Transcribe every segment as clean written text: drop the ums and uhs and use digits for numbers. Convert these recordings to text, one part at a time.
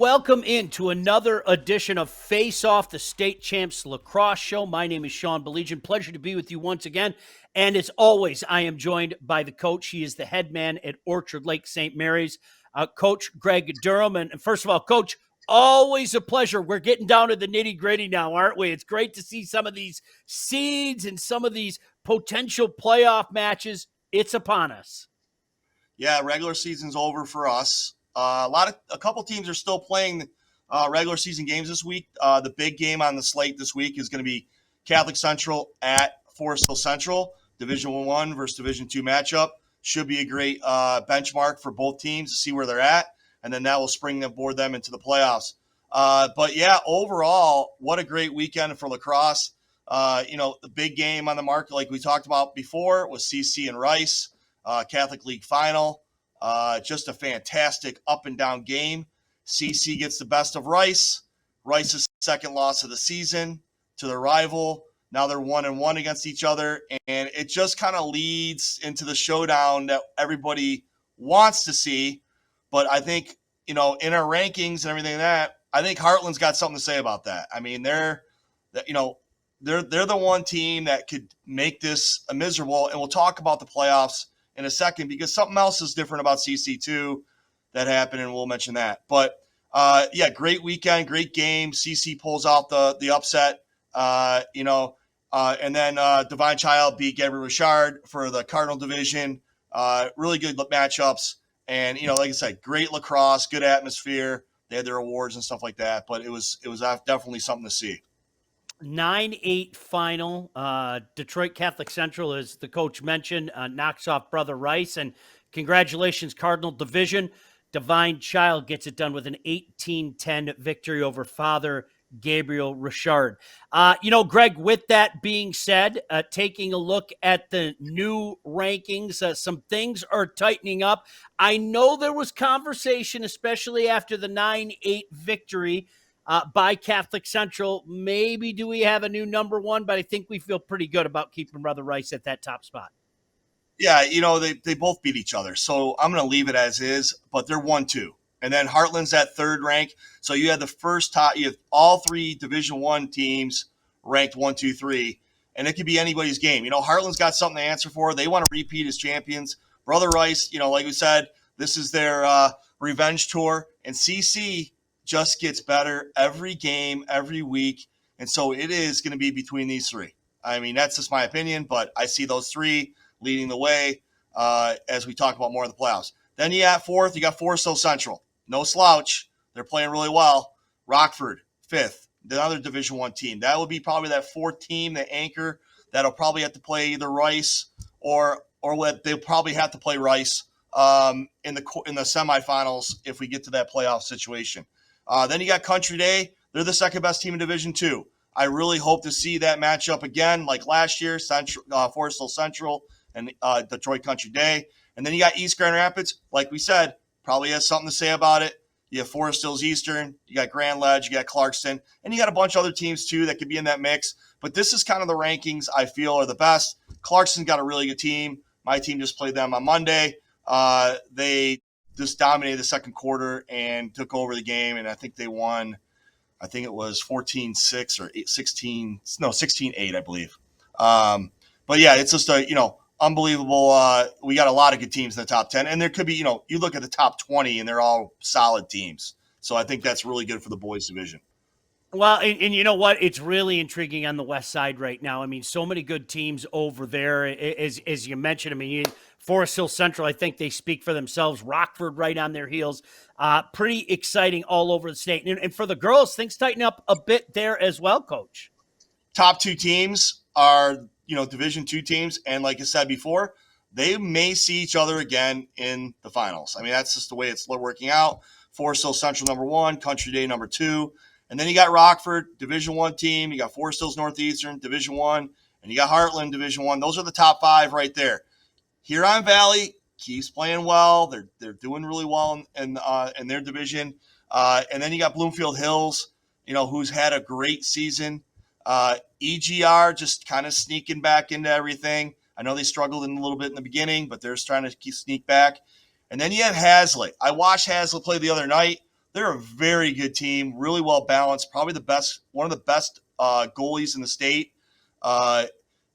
welcome into another edition of Face Off, the State Champs Lacrosse Show. My name is Sean Baligian. Pleasure to be with you once again. And as always, I am joined by the coach. He is the head man at Orchard Lake St. Mary's, Coach Greg Durham. And first of all, Coach, always a pleasure. We're getting down to the nitty-gritty now, aren't we? It's great to see some of these seeds and some of these potential playoff matches. It's upon us. Yeah, regular season's over for us. A couple teams are still playing regular season games this week. The big game on the slate this week is going to be Catholic Central at Forest Hill Central, Division I versus Division II matchup. Should be a great benchmark for both teams to see where they're at, and then that will springboard them into the playoffs. But yeah, overall, what a great weekend for lacrosse. The big game on the market, like we talked about before, was CC and Rice, Catholic League final. Just a fantastic up and down game. CC gets the best of Rice. Rice's second loss of the season to their rival. Now they're 1-1 against each other, and it just kind of leads into the showdown that everybody wants to see. But I think, in our rankings and everything like that, I think Heartland's got something to say about that. I mean, they're the one team that could make this a miserable, and we'll talk about the playoffs in a second, because something else is different about CC2 that happened, and we'll mention that. But, great weekend, great game. CC pulls out the upset, and then Divine Child beat Gabriel Richard for the Cardinal Division. Really good matchups. And, like I said, great lacrosse, good atmosphere. They had their awards and stuff like that, but it was definitely something to see. 9-8 final. Detroit Catholic Central, as the coach mentioned, knocks off Brother Rice. And congratulations, Cardinal Division. Divine Child gets it done with an 18-10 victory over Father Gabriel Richard. Greg, with that being said, taking a look at the new rankings, some things are tightening up. I know there was conversation, especially after the 9-8 victory by Catholic Central. Maybe do we have a new number one, but I think we feel pretty good about keeping Brother Rice at that top spot. Yeah, they both beat each other. So I'm going to leave it as is, but they're 1-2. And then Heartland's at third rank. So you had the first top, you have all three Division I teams ranked 1, 2, 3. And it could be anybody's game. Heartland's got something to answer for. They want to repeat as champions. Brother Rice, like we said, this is their revenge tour. And CC just gets better every game, every week. And so it is going to be between these three. I mean, that's just my opinion, but I see those three leading the way as we talk about more of the playoffs. Then you got fourth, you got Forest Hill Central. No slouch. They're playing really well. Rockford, fifth, the other Division I team. That would be probably that fourth team, the anchor, that'll probably have to play either Rice or they'll probably have to play Rice in the semifinals if we get to that playoff situation. Then you got Country Day. They're the second best team in Division II. I really hope to see that matchup again, like last year, Forest Hill Central and Detroit Country Day. And then you got East Grand Rapids. Like we said, probably has something to say about it. You have Forest Hills Eastern, you got Grand Ledge, you got Clarkston, and you got a bunch of other teams too that could be in that mix. But this is kind of the rankings I feel are the best. Clarkston got a really good team. My team just played them on Monday. They just dominated the second quarter and took over the game, and I think they won. I think it was 14-6 or 16-8, I believe. But yeah, it's just unbelievable. We got a lot of good teams in the top 10, and there could be, you look at the top 20 and they're all solid teams. So I think that's really good for the boys division. Well, and you know what? It's really intriguing on the west side right now. I mean, so many good teams over there, as you mentioned. I mean, Forest Hill Central, I think they speak for themselves. Rockford right on their heels. Pretty exciting all over the state. And for the girls, things tighten up a bit there as well, Coach. Top two teams are, Division II teams. And like I said before, they may see each other again in the finals. I mean, that's just the way it's working out. Forest Hill Central number 1, Country Day number 2. And then you got Rockford, Division I team. You got Forest Hills Northeastern, Division I. And you got Heartland, Division I. Those are the top 5 right there. Huron Valley keeps playing well. They're doing really well in their division. And then you got Bloomfield Hills, who's had a great season. EGR just kind of sneaking back into everything. I know they struggled a little bit in the beginning, but they're trying to sneak back. And then you have Hazlitt. I watched Hazlitt play the other night. They're a very good team, really well balanced, probably the best, one of the best goalies in the state. Uh,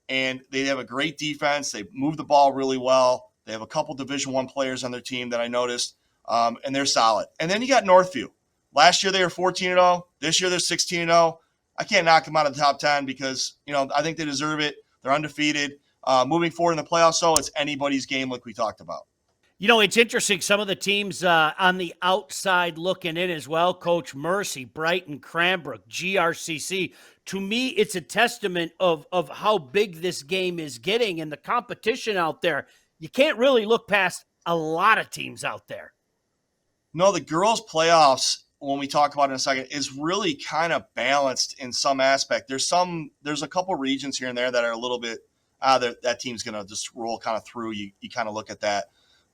and they have a great defense. They move the ball really well. They have a couple Division One players on their team that I noticed, and they're solid. And then you got Northview. Last year they were 14-0. This year they're 16-0. I can't knock them out of the top 10 because I think they deserve it. They're undefeated. Moving forward in the playoffs, though, it's anybody's game, like we talked about. It's interesting. Some of the teams on the outside looking in as well, Coach Mercy, Brighton, Cranbrook, GRCC. To me, it's a testament of how big this game is getting and the competition out there. You can't really look past a lot of teams out there. No, the girls' playoffs, when we talk about it in a second, is really kind of balanced in some aspect. There's a couple regions here and there that are a little bit, that team's going to just roll kind of through. You kind of look at that.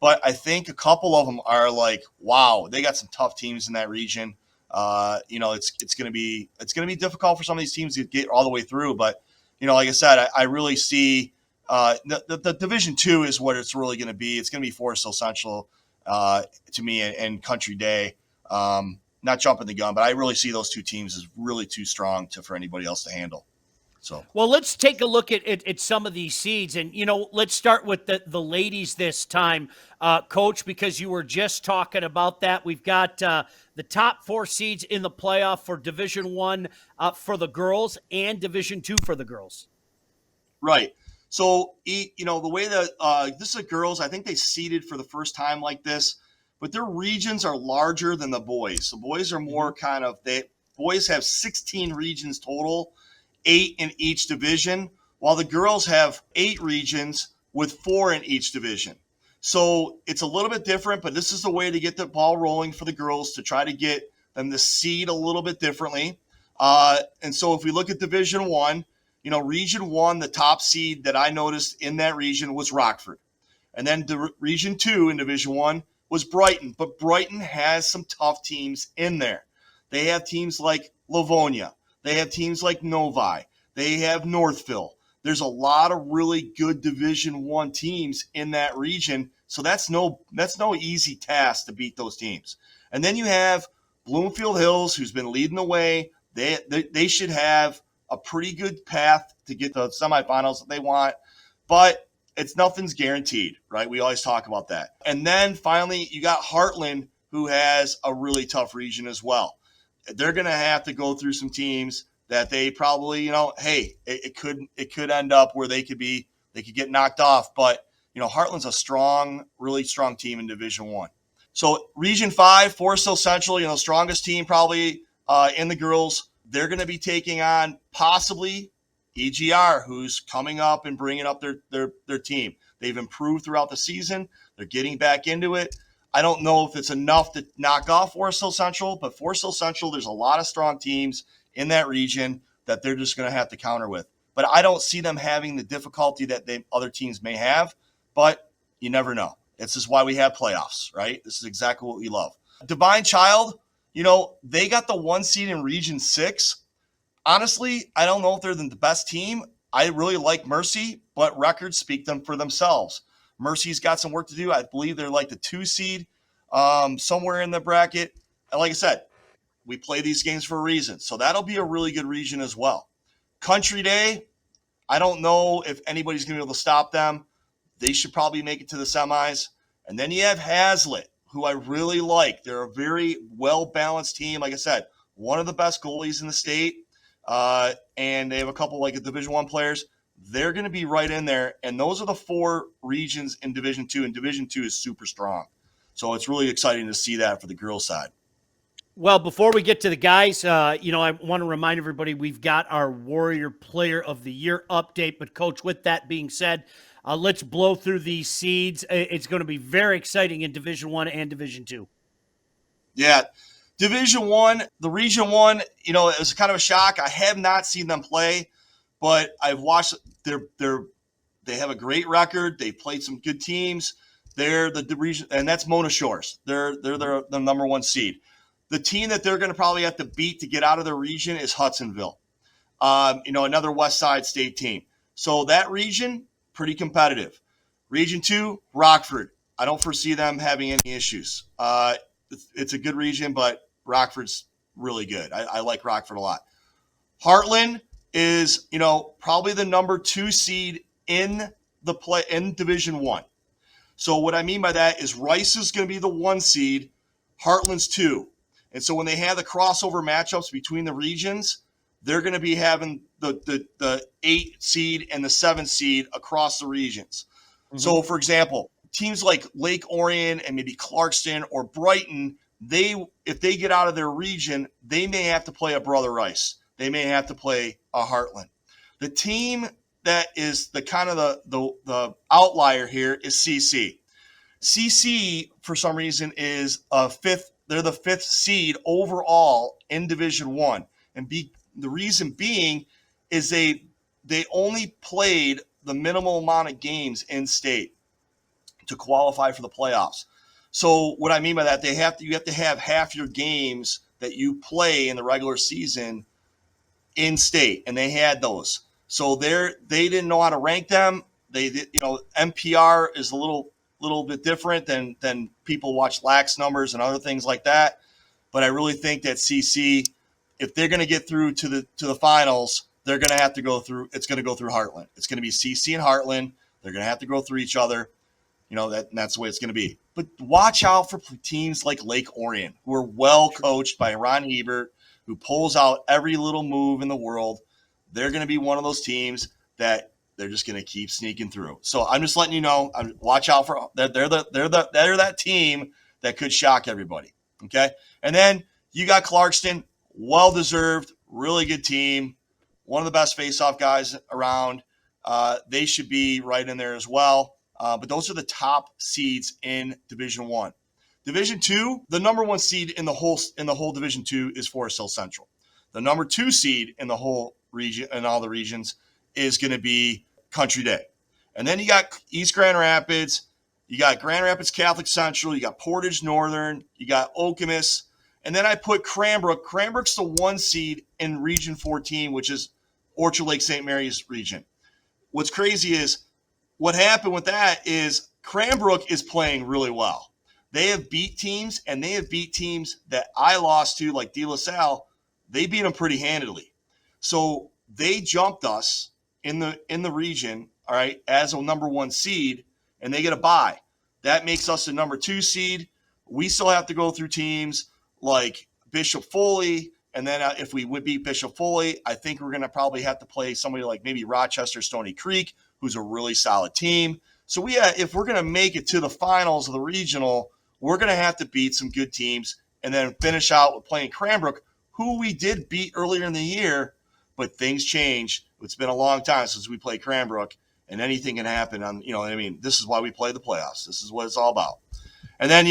But I think a couple of them are like, wow, they got some tough teams in that region. It's going to be difficult for some of these teams to get all the way through. But like I said, I really see the Division II is what it's really going to be. It's going to be Forest Hill Central to me and Country Day. Not jumping the gun, but I really see those two teams as really too strong for anybody else to handle. So, well, let's take a look at some of these seeds, and let's start with the ladies this time, Coach, because you were just talking about that. We've got the top 4 seeds in the playoff for Division I for the girls and Division II for the girls. Right. So, the way that this is girls, I think they seeded for the first time like this, but their regions are larger than the boys. The boys are more boys have 16 regions total. 8 in each division, while the girls have 8 regions with 4 in each division. So it's a little bit different, but this is the way to get the ball rolling for the girls to try to get them to seed a little bit differently. And so if we look at Division I, Region 1, the top seed that I noticed in that region was Rockford. And then Region 2 in Division I was Brighton, but Brighton has some tough teams in there. They have teams like Livonia. They have teams like Novi. They have Northville. There's a lot of really good Division I teams in that region, so that's no easy task to beat those teams. And then you have Bloomfield Hills, who's been leading the way. They should have a pretty good path to get the semifinals that they want, but nothing's guaranteed, right? We always talk about that. And then finally, you got Heartland, who has a really tough region as well. They're going to have to go through some teams that they probably, it could end up where they could get knocked off. But, Heartland's a really strong team in Division I. So Region 5, Forest Hill Central, strongest team probably in the girls. They're going to be taking on possibly EGR, who's coming up and bringing up their team. They've improved throughout the season. They're getting back into it. I don't know if it's enough to knock off Forest Hill Central, but Forest Hill Central, there's a lot of strong teams in that region that they're just going to have to counter with. But I don't see them having the difficulty that other teams may have, but you never know. This is why we have playoffs, right? This is exactly what we love. Divine Child, they got the 1 seed in Region 6. Honestly, I don't know if they're the best team. I really like Mercy, but records speak them for themselves. Mercy's got some work to do. I believe they're like the 2 seed somewhere in the bracket. And like I said, we play these games for a reason. So that'll be a really good region as well. Country Day, I don't know if anybody's going to be able to stop them. They should probably make it to the semis. And then you have Hazlitt, who I really like. They're a very well-balanced team. Like I said, one of the best goalies in the state. And they have a couple like Division I players. They're going to be right in there. And those are the 4 regions in Division II, and Division II is super strong. So it's really exciting to see that for the girls' side. Well, before we get to the guys, I want to remind everybody we've got our Warrior Player of the Year update. But, Coach, with that being said, let's blow through these seeds. It's going to be very exciting in Division I and Division II. Yeah. Division I, the Region I, it was kind of a shock. I have not seen them play, but I've watched. They have a great record. They played some good teams. They're the region, and that's Mona Shores. They're the number 1 seed. The team that they're going to probably have to beat to get out of their region is Hudsonville. Another West Side State team. So that region, pretty competitive. Region 2, Rockford. I don't foresee them having any issues. It's a good region, but Rockford's really good. I like Rockford a lot. Heartland is, probably the number 2 seed in Division 1. So what I mean by that is Rice is going to be the 1 seed, Heartland's 2. And so when they have the crossover matchups between the regions, they're going to be having the 8 seed and the 7 seed across the regions. Mm-hmm. So, for example, teams like Lake Orion and maybe Clarkston or Brighton, if they get out of their region, they may have to play a Brother Rice. They may have to play a Heartland. The team that is the kind of the outlier here is CC. CC, for some reason, is a 5th. They're the 5th seed overall in Division 1. And the reason being is they only played the minimal amount of games in state to qualify for the playoffs. So what I mean by that, you have to have half your games that you play in the regular season in state, and they had those. So they didn't know how to rank them. MPR is a little bit different than people watch lax numbers and other things like that. But I really think that CC, if they're going to get through to the finals, they're going to have to go through. It's going to go through Heartland. It's going to be CC and Heartland. They're going to have to go through each other. That's the way it's going to be. But watch out for teams like Lake Orion, who are well coached by Ron Hebert, who pulls out every little move in the world. They're going to be one of those teams that they're just going to keep sneaking through. So I'm just letting you know. Watch out for they're that team that could shock everybody. Okay, and then you got Clarkston, well deserved, really good team, one of the best face-off guys around. They should be right in there as well. But those are the top seeds in Division 1. Division 2, the number 1 seed in the whole Division 2 is Forest Hill Central. The number 2 seed in the whole region, in all the regions, is going to be Country Day. And then you got East Grand Rapids, you got Grand Rapids Catholic Central, you got Portage Northern, you got Okemos, and then I put Cranbrook. Cranbrook's the 1 seed in Region 14, which is Orchard Lake St. Mary's region. What's crazy is what happened with that is Cranbrook is playing really well. They have beat teams, and they have beat teams that I lost to, like De La Salle. They beat them pretty handily. So they jumped us in the region, all right, as a number 1 seed, and they get a bye. That makes us a number 2 seed. We still have to go through teams like Bishop Foley, and then if we would beat Bishop Foley, I think we're going to probably have to play somebody like maybe Rochester Stony Creek, who's a really solid team. So if we're going to make it to the finals of the regional, we're going to have to beat some good teams and then finish out with playing Cranbrook, who we did beat earlier in the year, but things change. It's been a long time since we played Cranbrook, and anything can happen. This is why we play the playoffs. This is what it's all about. And then,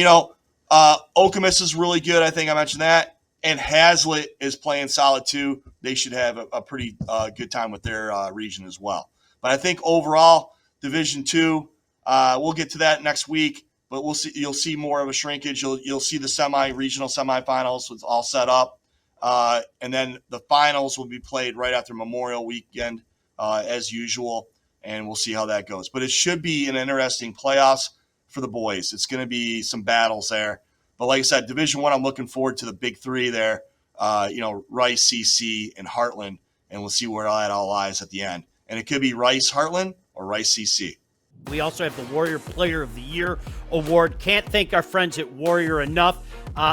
Okemos is really good. I think I mentioned that. And Hazlitt is playing solid too. They should have a pretty good time with their region as well. But I think overall, Division 2, we'll get to that next week. But we'll see. You'll see more of a shrinkage. You'll see the regional semifinals. It's all set up, and then the finals will be played right after Memorial Weekend, as usual. And we'll see how that goes. But it should be an interesting playoffs for the boys. It's going to be some battles there. But like I said, Division 1, I'm looking forward to the big 3 there. Rice, CC, and Heartland, and we'll see where that all lies at the end. And it could be Rice Heartland or Rice CC. We also have the Warrior Player of the Year award. Can't thank our friends at Warrior enough.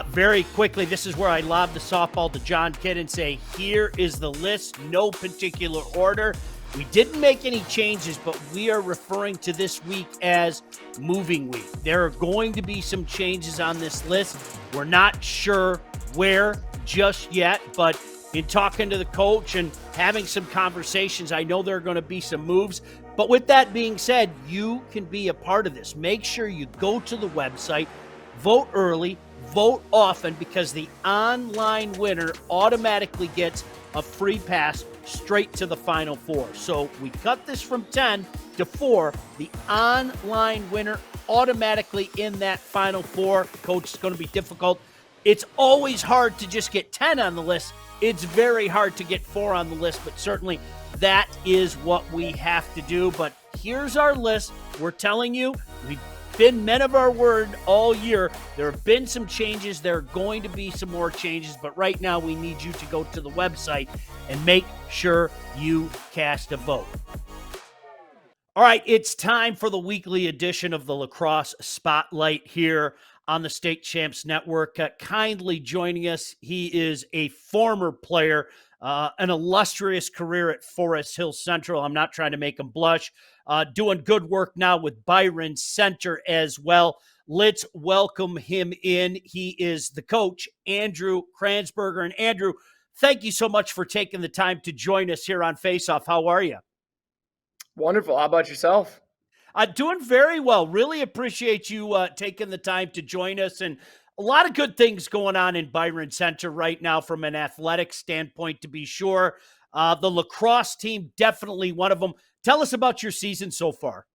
Very quickly, this is where I lob the softball to John Kidd and say, here is the list, no particular order. We didn't make any changes, but we are referring to this week as moving week. There are going to be some changes on this list. We're not sure where just yet, but in talking to the coach and having some conversations, I know there are going to be some moves. But with that being said, you can be a part of this. Make sure you go to the website, vote early, vote often, because the online winner automatically gets a free pass straight to the Final Four. So we cut this from 10 to 4. The online winner automatically in that Final Four. Coach, it's going to be difficult. It's always hard to just get 10 on the list. It's very hard to get 4 on the list, but certainly that is what we have to do. But here's our list. We're telling you, we been men of our word all year. There have been some changes. There are going to be some more changes. But right now, we need you to go to the website and make sure you cast a vote. All right, it's time for the weekly edition of the Lacrosse Spotlight here on the State Champs Network. Kindly joining us, he is a former player, an illustrious career at Forest Hill Central. I'm not trying to make him blush. Doing good work now with Byron Center as well. Let's welcome him in. He is the coach, Andrew Kransberger. And Andrew, thank you so much for taking the time to join us here on Face Off. How are you? Wonderful. How about yourself? Doing very well. Really appreciate you taking the time to join us. And a lot of good things going on in Byron Center right now from an athletic standpoint, to be sure. The lacrosse team, definitely one of them. Tell us about your season so far.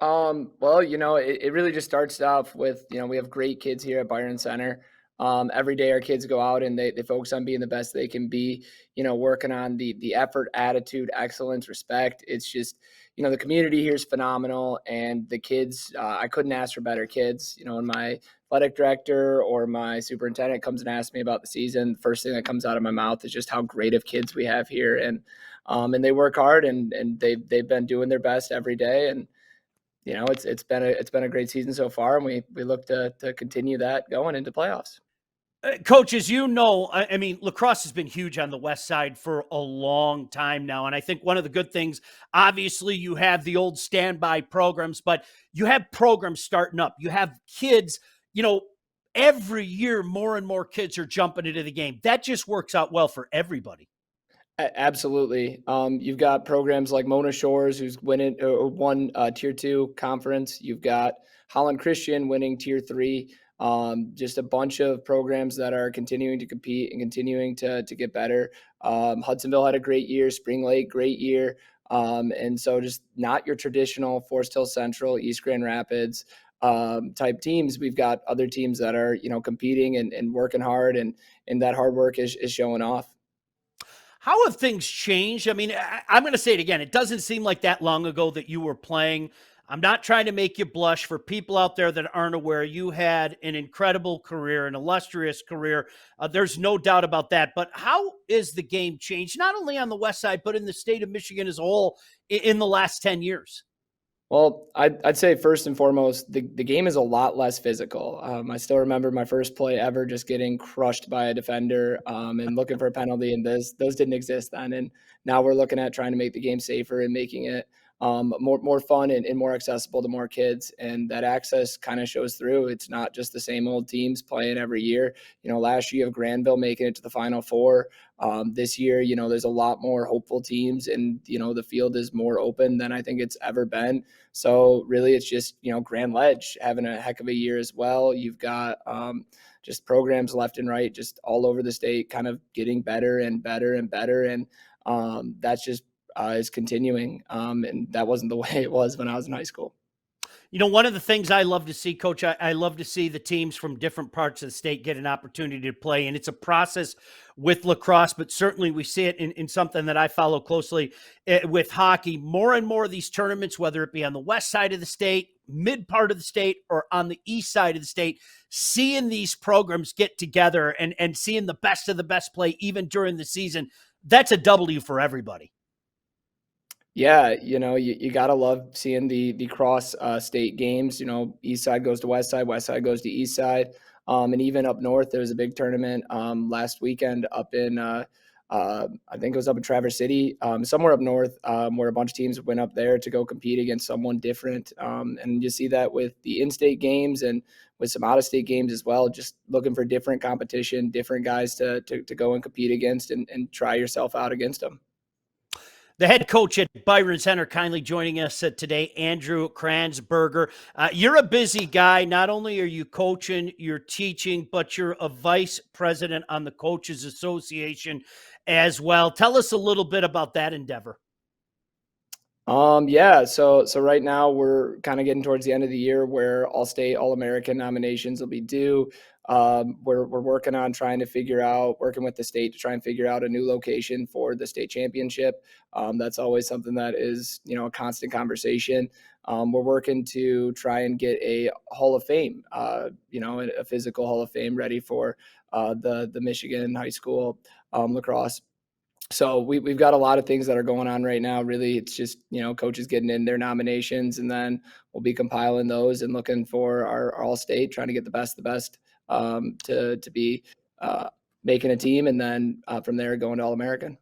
Well, it really just starts off with, we have great kids here at Byron Center. Every day our kids go out and they focus on being the best they can be, working on the effort, attitude, excellence, respect. It's just, the community here is phenomenal, and the kids, I couldn't ask for better kids. When my athletic director or my superintendent comes and asks me about the season, the first thing that comes out of my mouth is just how great of kids we have here. And they work hard, and they've been doing their best every day. And it's been a great season so far, and we look to continue that going into playoffs. Coach, as you know, I mean, lacrosse has been huge on the West Side for a long time now. And I think one of the good things, obviously, you have the old standby programs, but you have programs starting up. You have kids, every year more and more kids are jumping into the game. That just works out well for everybody. Absolutely. You've got programs like Mona Shores, who's won Tier 2 conference. You've got Holland Christian winning Tier 3. Just a bunch of programs that are continuing to compete and continuing to get better. Hudsonville had a great year. Spring Lake, great year. And so just not your traditional Forest Hill Central, East Grand Rapids type teams. We've got other teams that are, competing and working hard, and that hard work is showing off. How have things changed? I mean, I'm going to say it again. It doesn't seem like that long ago that you were playing. I'm not trying to make you blush. For people out there that aren't aware, you had an incredible career, an illustrious career. There's no doubt about that. But how is the game changed, not only on the West Side, but in the state of Michigan as a whole in the last 10 years? Well, I'd say first and foremost, the game is a lot less physical. I still remember my first play ever just getting crushed by a defender and looking for a penalty, and those didn't exist then. And now we're looking at trying to make the game safer and making it more fun and more accessible to more kids. And that access kind of shows through. It's not just the same old teams playing every year. Last year you have Granville making it to the Final Four. This year, there's a lot more hopeful teams, and, the field is more open than I think it's ever been. So really it's just, Grand Ledge having a heck of a year as well. You've got just programs left and right, just all over the state, kind of getting better and better and better. And that's just is continuing. And that wasn't the way it was when I was in high school. One of the things I love to see, Coach, I love to see the teams from different parts of the state get an opportunity to play. And it's a process with lacrosse, but certainly we see it in something that I follow closely with hockey. More and more of these tournaments, whether it be on the west side of the state, mid part of the state, or on the east side of the state, seeing these programs get together and seeing the best of the best play even during the season, that's a W for everybody. Yeah, you gotta love seeing the cross state games. East side goes to west side goes to east side, and even up north. There was a big tournament last weekend up in I think it was up in Traverse City, somewhere up north, where a bunch of teams went up there to go compete against someone different. And you see that with the in-state games and with some out-of-state games as well. Just looking for different competition, different guys to go and compete against, and try yourself out against them. The head coach at Byron Center kindly joining us today, Andrew Kransberger. You're a busy guy. Not only are you coaching, you're teaching, but you're a vice president on the Coaches Association as well. Tell us a little bit about that endeavor. Yeah. So right now we're kind of getting towards the end of the year where All-State, All-American nominations will be due. We're working on working with the state to try and figure out a new location for the state championship. That's always something that is, a constant conversation. we're working to try and get a Hall of Fame, a physical Hall of Fame ready for the Michigan high school lacrosse. So we've got a lot of things that are going on right now. Really, it's just, coaches getting in their nominations, and then we'll be compiling those and looking for our all-state, trying to get the best to be making a team, and then from there going to All-American.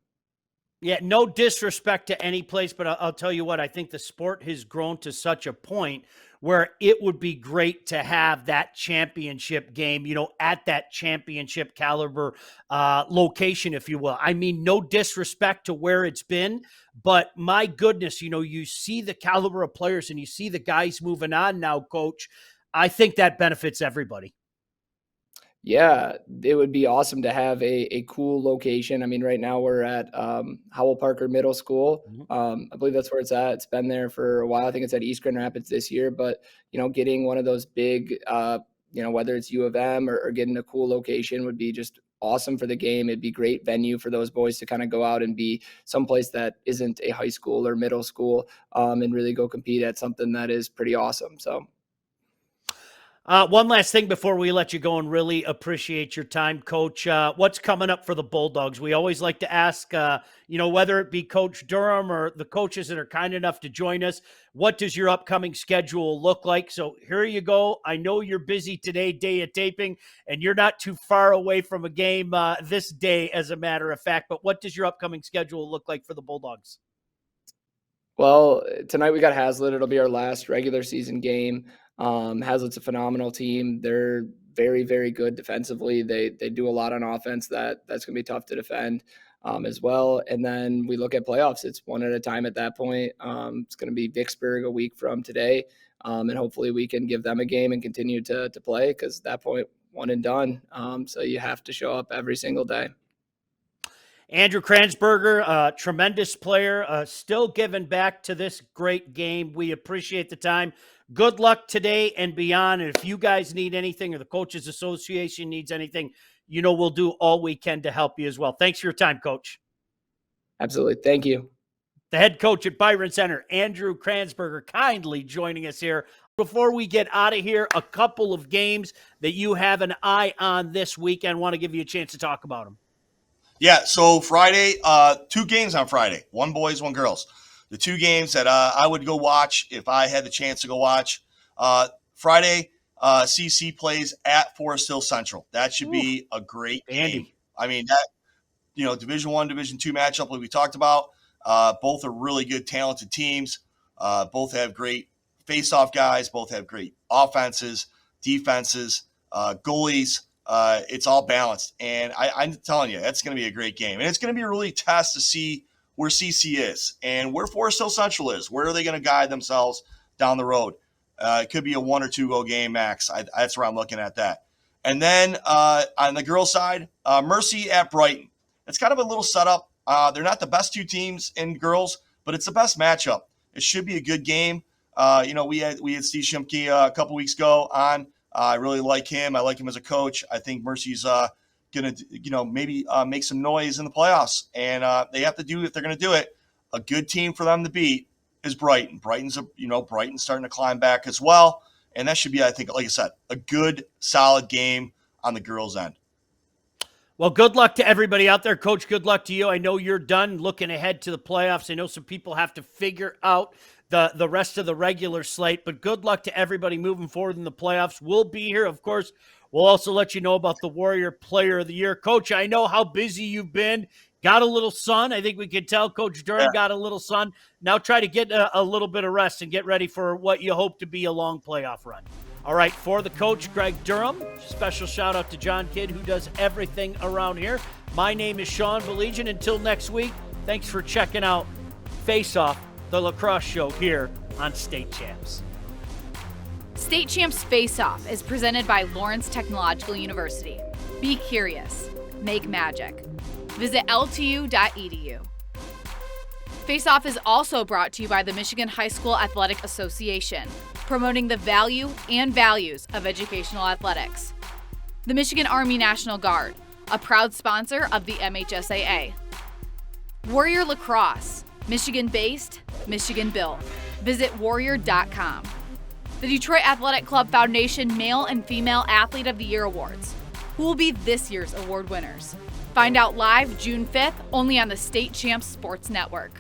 Yeah, no disrespect to any place, but I'll tell you what, I think the sport has grown to such a point where it would be great to have that championship game, at that championship caliber location, if you will. I mean, no disrespect to where it's been, but my goodness, you see the caliber of players and you see the guys moving on now, Coach. I think that benefits everybody. Yeah, it would be awesome to have a cool location. I mean, right now we're at Howell Parker Middle School. I believe that's where it's at. It's been there for a while. I think it's at East Grand Rapids this year. But, getting one of those big, whether it's U of M or getting a cool location would be just awesome for the game. It'd be a great venue for those boys to kind of go out and be someplace that isn't a high school or middle school, and really go compete at something that is pretty awesome. So. One last thing before we let you go, and really appreciate your time, Coach. What's coming up for the Bulldogs? We always like to ask, whether it be Coach Durham or the coaches that are kind enough to join us, what does your upcoming schedule look like? So here you go. I know you're busy today, day of taping, and you're not too far away from a game this day, as a matter of fact. But what does your upcoming schedule look like for the Bulldogs? Well, tonight we got Hazlitt. It'll be our last regular season game. Hazlitt's a phenomenal team. They're very, very good defensively. They do a lot on offense that's going to be tough to defend as well. And then we look at playoffs. It's one at a time at that point. It's going to be Vicksburg a week from today. And hopefully we can give them a game and continue to play, because at that point, one and done. So you have to show up every single day. Andrew Kransberger, tremendous player, still giving back to this great game. We appreciate the time. Good luck today and beyond. And if you guys need anything, or the Coaches Association needs anything, we'll do all we can to help you as well. Thanks for your time, Coach. Absolutely. Thank you. The head coach at Byron Center, Andrew Kransberger, kindly joining us here. Before we get out of here, a couple of games that you have an eye on this weekend. Want to give you a chance to talk about them. Yeah, so Friday, 2 games on Friday, 1 boys, 1 girls. The 2 games that I would go watch if I had the chance to go watch. Friday, CC plays at Forest Hill Central. That should be a great game. I mean, that, Division I, Division II matchup like we talked about. Both are really good, talented teams. Both have great face-off guys. Both have great offenses, defenses, goalies. It's all balanced. And I'm telling you, that's going to be a great game. And it's going to be a really test to see where CC is and where Forest Hill Central is. Where are they going to guide themselves down the road? It could be a 1 or 2 goal game max. That's where I'm looking at that. And then on the girls' side, Mercy at Brighton. It's kind of a little setup. They're not the best 2 teams in girls, but it's the best matchup. It should be a good game. We had Steve Shimke a couple weeks ago on. I really like him. I like him as a coach. I think Mercy's going to, maybe make some noise in the playoffs. And they have to do, if they're going to do it, a good team for them to beat is Brighton. Brighton's starting to climb back as well. And that should be, I think, like I said, a good, solid game on the girls' end. Well, good luck to everybody out there. Coach, good luck to you. I know you're done looking ahead to the playoffs. I know some people have to figure out the rest of the regular slate, but good luck to everybody moving forward in the playoffs. We'll be here, of course. We'll also let you know about the Warrior Player of the Year. Coach, I know how busy you've been. Got a little sun. I think we could tell Coach Durham got a little sun. Now try to get a little bit of rest and get ready for what you hope to be a long playoff run. All right, for the coach, Greg Durham, special shout-out to John Kidd, who does everything around here. My name is Sean Baligian. Until next week, thanks for checking out Face Off, the lacrosse show here on State Champs. State Champs Face Off is presented by Lawrence Technological University. Be curious. Make magic. Visit ltu.edu. Face Off is also brought to you by the Michigan High School Athletic Association, promoting the value and values of educational athletics. The Michigan Army National Guard, a proud sponsor of the MHSAA. Warrior Lacrosse, Michigan-based, Michigan-built. Visit warrior.com. The Detroit Athletic Club Foundation Male and Female Athlete of the Year Awards. Who will be this year's award winners? Find out live June 5th, only on the State Champs Sports Network.